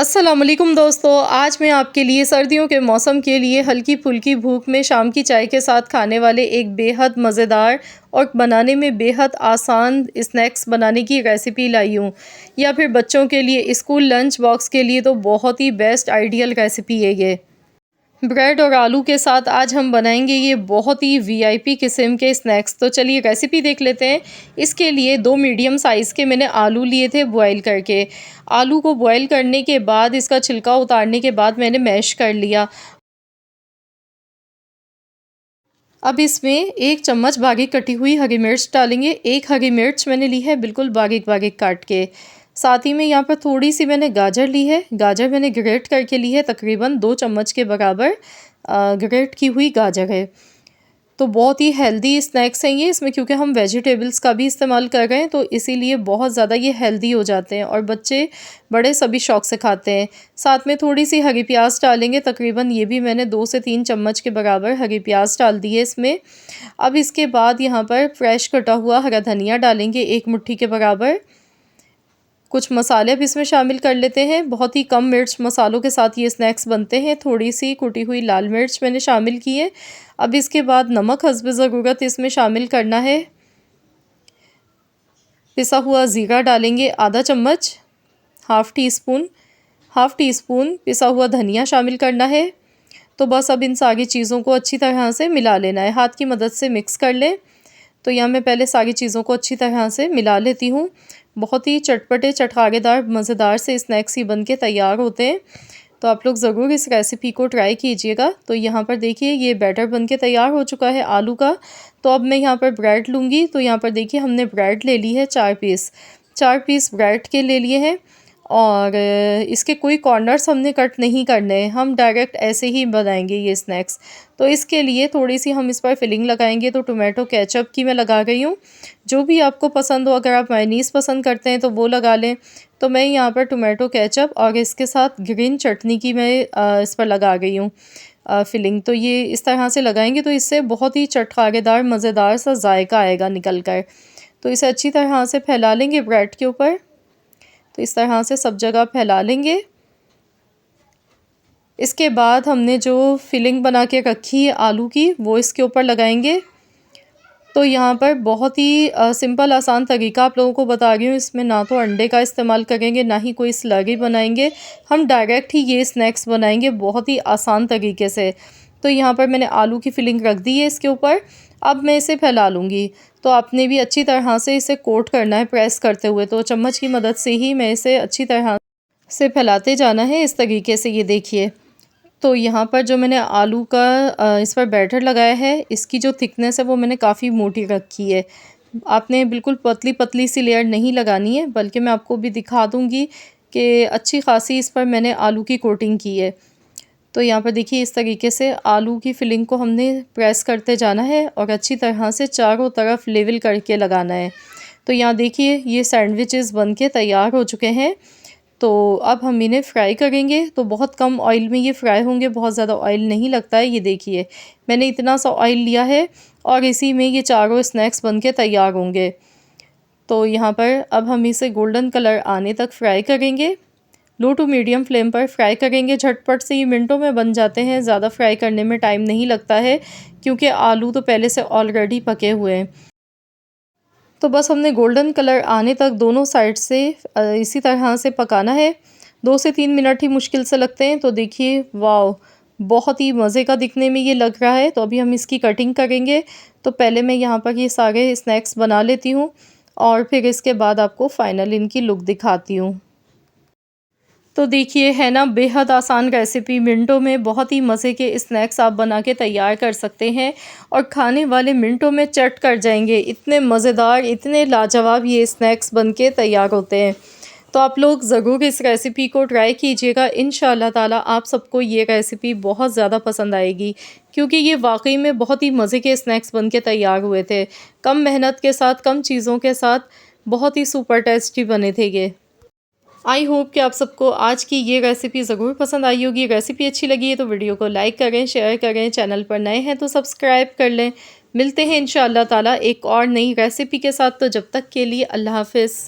अस्सलामुअलैकुम दोस्तों, आज मैं आपके लिए सर्दियों के मौसम के लिए हल्की-फुल्की भूख में शाम की चाय के साथ खाने वाले एक बेहद मज़ेदार और बनाने में बेहद आसान स्नैक्स बनाने की रेसिपी लाई हूँ। या फिर बच्चों के लिए स्कूल लंच बॉक्स के लिए तो बहुत ही बेस्ट आइडियल रेसिपी है ये। ब्रेड और आलू के साथ आज हम बनाएंगे ये बहुत ही वीआईपी किस्म के स्नैक्स। तो चलिए रेसिपी देख लेते हैं। इसके लिए 2 मीडियम साइज़ के मैंने आलू लिए थे बॉईल करके। आलू को बॉईल करने के बाद इसका छिलका उतारने के बाद मैंने मैश कर लिया। अब इसमें 1 चम्मच बारीक कटी हुई हरी मिर्च डालेंगे। 1 हरी मिर्च मैंने ली है बिल्कुल बारीक बारीक काट के। साथ ही में यहाँ पर थोड़ी सी मैंने गाजर ली है। गाजर मैंने ग्रेट करके ली है, तकरीबन 2 चम्मच के बराबर ग्रेट की हुई गाजर है। तो बहुत ही हेल्दी स्नैक्स हैं ये, इसमें क्योंकि हम वेजिटेबल्स का भी इस्तेमाल कर रहे हैं तो इसीलिए बहुत ज़्यादा ये हेल्दी हो जाते हैं और बच्चे बड़े सभी शौक से खाते हैं। साथ में थोड़ी सी हरी प्याज डालेंगे, तकरीबन ये भी मैंने 2 से 3 चम्मच के बराबर हरी प्याज डाल दी है इसमें। अब इसके बाद यहाँ पर फ्रेश कटा हुआ हरा धनिया डालेंगे 1 मुट्ठी के बराबर। कुछ मसाले अब इसमें शामिल कर लेते हैं। बहुत ही कम मिर्च मसालों के साथ ये स्नैक्स बनते हैं। थोड़ी सी कुटी हुई लाल मिर्च मैंने शामिल की है। अब इसके बाद नमक हस्ब ज़रूरत इसमें शामिल करना है। पिसा हुआ ज़ीरा डालेंगे आधा चम्मच, हाफ़ टी स्पून पिसा हुआ धनिया शामिल करना है। तो बस अब इन सारी चीज़ों को अच्छी तरह से मिला लेना है, हाथ की मदद से मिक्स कर लें। तो यहाँ मैं पहले सारी चीज़ों को अच्छी तरह से मिला लेती हूँ। बहुत ही चटपटे चटखारेदार मज़ेदार से स्नैक्स ही बन के तैयार होते हैं। तो आप लोग ज़रूर इस रेसिपी को ट्राई कीजिएगा। तो यहाँ पर देखिए ये बैटर बन के तैयार हो चुका है आलू का। तो अब मैं यहाँ पर ब्रेड लूँगी। तो यहाँ पर देखिए हमने ब्रेड ले ली है 4 पीस। 4 पीस ब्रेड के ले लिए हैं और इसके कोई कॉर्नर्स हमने कट नहीं करने हैं, हम डायरेक्ट ऐसे ही बनाएंगे ये स्नैक्स। तो इसके लिए थोड़ी सी हम इस पर फिलिंग लगाएंगे। तो टोमेटो केचप की मैं लगा गई हूँ, जो भी आपको पसंद हो। अगर आप मायोनीज़ पसंद करते हैं तो वो लगा लें। तो मैं यहाँ पर टोमेटो केचप और इसके साथ ग्रीन चटनी की मैं इस पर लगा गई हूँ फिलिंग। तो ये इस तरह से लगाएंगे तो इससे बहुत ही चटखारेदार मज़ेदार सा जायका आएगा निकल कर। तो इसे अच्छी तरह से फैला लेंगे ब्रेड के ऊपर। तो इस तरह से सब जगह फैला लेंगे। इसके बाद हमने जो फिलिंग बना के रखी है आलू की, वो इसके ऊपर लगाएंगे। तो यहाँ पर बहुत ही सिंपल आसान तरीका आप लोगों को बता रही हूँ। इसमें ना तो अंडे का इस्तेमाल करेंगे, ना ही कोई स्लरी बनाएंगे। हम डायरेक्ट ही ये स्नैक्स बनाएंगे बहुत ही आसान तरीके से। तो यहाँ पर मैंने आलू की फिलिंग रख दी है इसके ऊपर। अब मैं इसे फैला लूँगी। तो आपने भी अच्छी तरह से इसे कोट करना है प्रेस करते हुए। तो चम्मच की मदद से ही मैं इसे अच्छी तरह से फैलाते जाना है इस तरीके से, ये देखिए। तो यहाँ पर जो मैंने आलू का इस पर बैटर लगाया है, इसकी जो थिकनेस है वो मैंने काफ़ी मोटी रखी है। आपने बिल्कुल पतली पतली सी लेयर नहीं लगानी है, बल्कि मैं आपको भी दिखा दूँगी कि अच्छी खासी इस पर मैंने आलू की कोटिंग की है। तो यहाँ पर देखिए इस तरीके से आलू की फिलिंग को हमने प्रेस करते जाना है और अच्छी तरह से चारों तरफ लेवल करके लगाना है। तो यहाँ देखिए ये सैंडविचेस बन के तैयार हो चुके हैं। तो अब हम इन्हें फ्राई करेंगे। तो बहुत कम ऑयल में ये फ्राई होंगे, बहुत ज़्यादा ऑयल नहीं लगता है। ये देखिए मैंने इतना सा ऑयल लिया है और इसी में ये चारों स्नैक्स बन के तैयार होंगे। तो यहाँ पर अब हम इसे गोल्डन कलर आने तक फ्राई करेंगे। लो टू मीडियम फ्लेम पर फ्राई करेंगे। झटपट से ये मिनटों में बन जाते हैं, ज़्यादा फ्राई करने में टाइम नहीं लगता है क्योंकि आलू तो पहले से ऑलरेडी पके हुए हैं। तो बस हमने गोल्डन कलर आने तक दोनों साइड से इसी तरह से पकाना है। 2 से 3 मिनट ही मुश्किल से लगते हैं। तो देखिए वाओ, बहुत ही मज़े का दिखने में ये लग रहा है। तो अभी हम इसकी कटिंग करेंगे। तो पहले मैं यहाँ पर ये सारे स्नैक्स बना लेती हूँ और फिर इसके बाद आपको फ़ाइनल इनकी लुक दिखाती हूँ। तो देखिए है ना बेहद आसान रेसिपी, मिनटों में बहुत ही मज़े के स्नैक्स आप बना के तैयार कर सकते हैं और खाने वाले मिनटों में चट कर जाएंगे। इतने मज़ेदार, इतने लाजवाब ये स्नैक्स बन के तैयार होते हैं। तो आप लोग ज़रूर इस रेसिपी को ट्राई कीजिएगा। इंशाअल्लाह ताला आप सबको ये रेसिपी बहुत ज़्यादा पसंद आएगी क्योंकि ये वाकई में बहुत ही मज़े के स्नैक्स बन के तैयार हुए थे। कम मेहनत के साथ, कम चीज़ों के साथ बहुत ही सुपर टेस्टी बने थे ये। आई होप कि आप सबको आज की ये रेसिपी ज़रूर पसंद आई होगी। रेसिपी अच्छी लगी है तो वीडियो को लाइक करें, शेयर करें। चैनल पर नए हैं तो सब्सक्राइब कर लें। मिलते हैं इंशाअल्लाह ताला एक और नई रेसिपी के साथ। तो जब तक के लिए अल्लाह हाफ़िज़।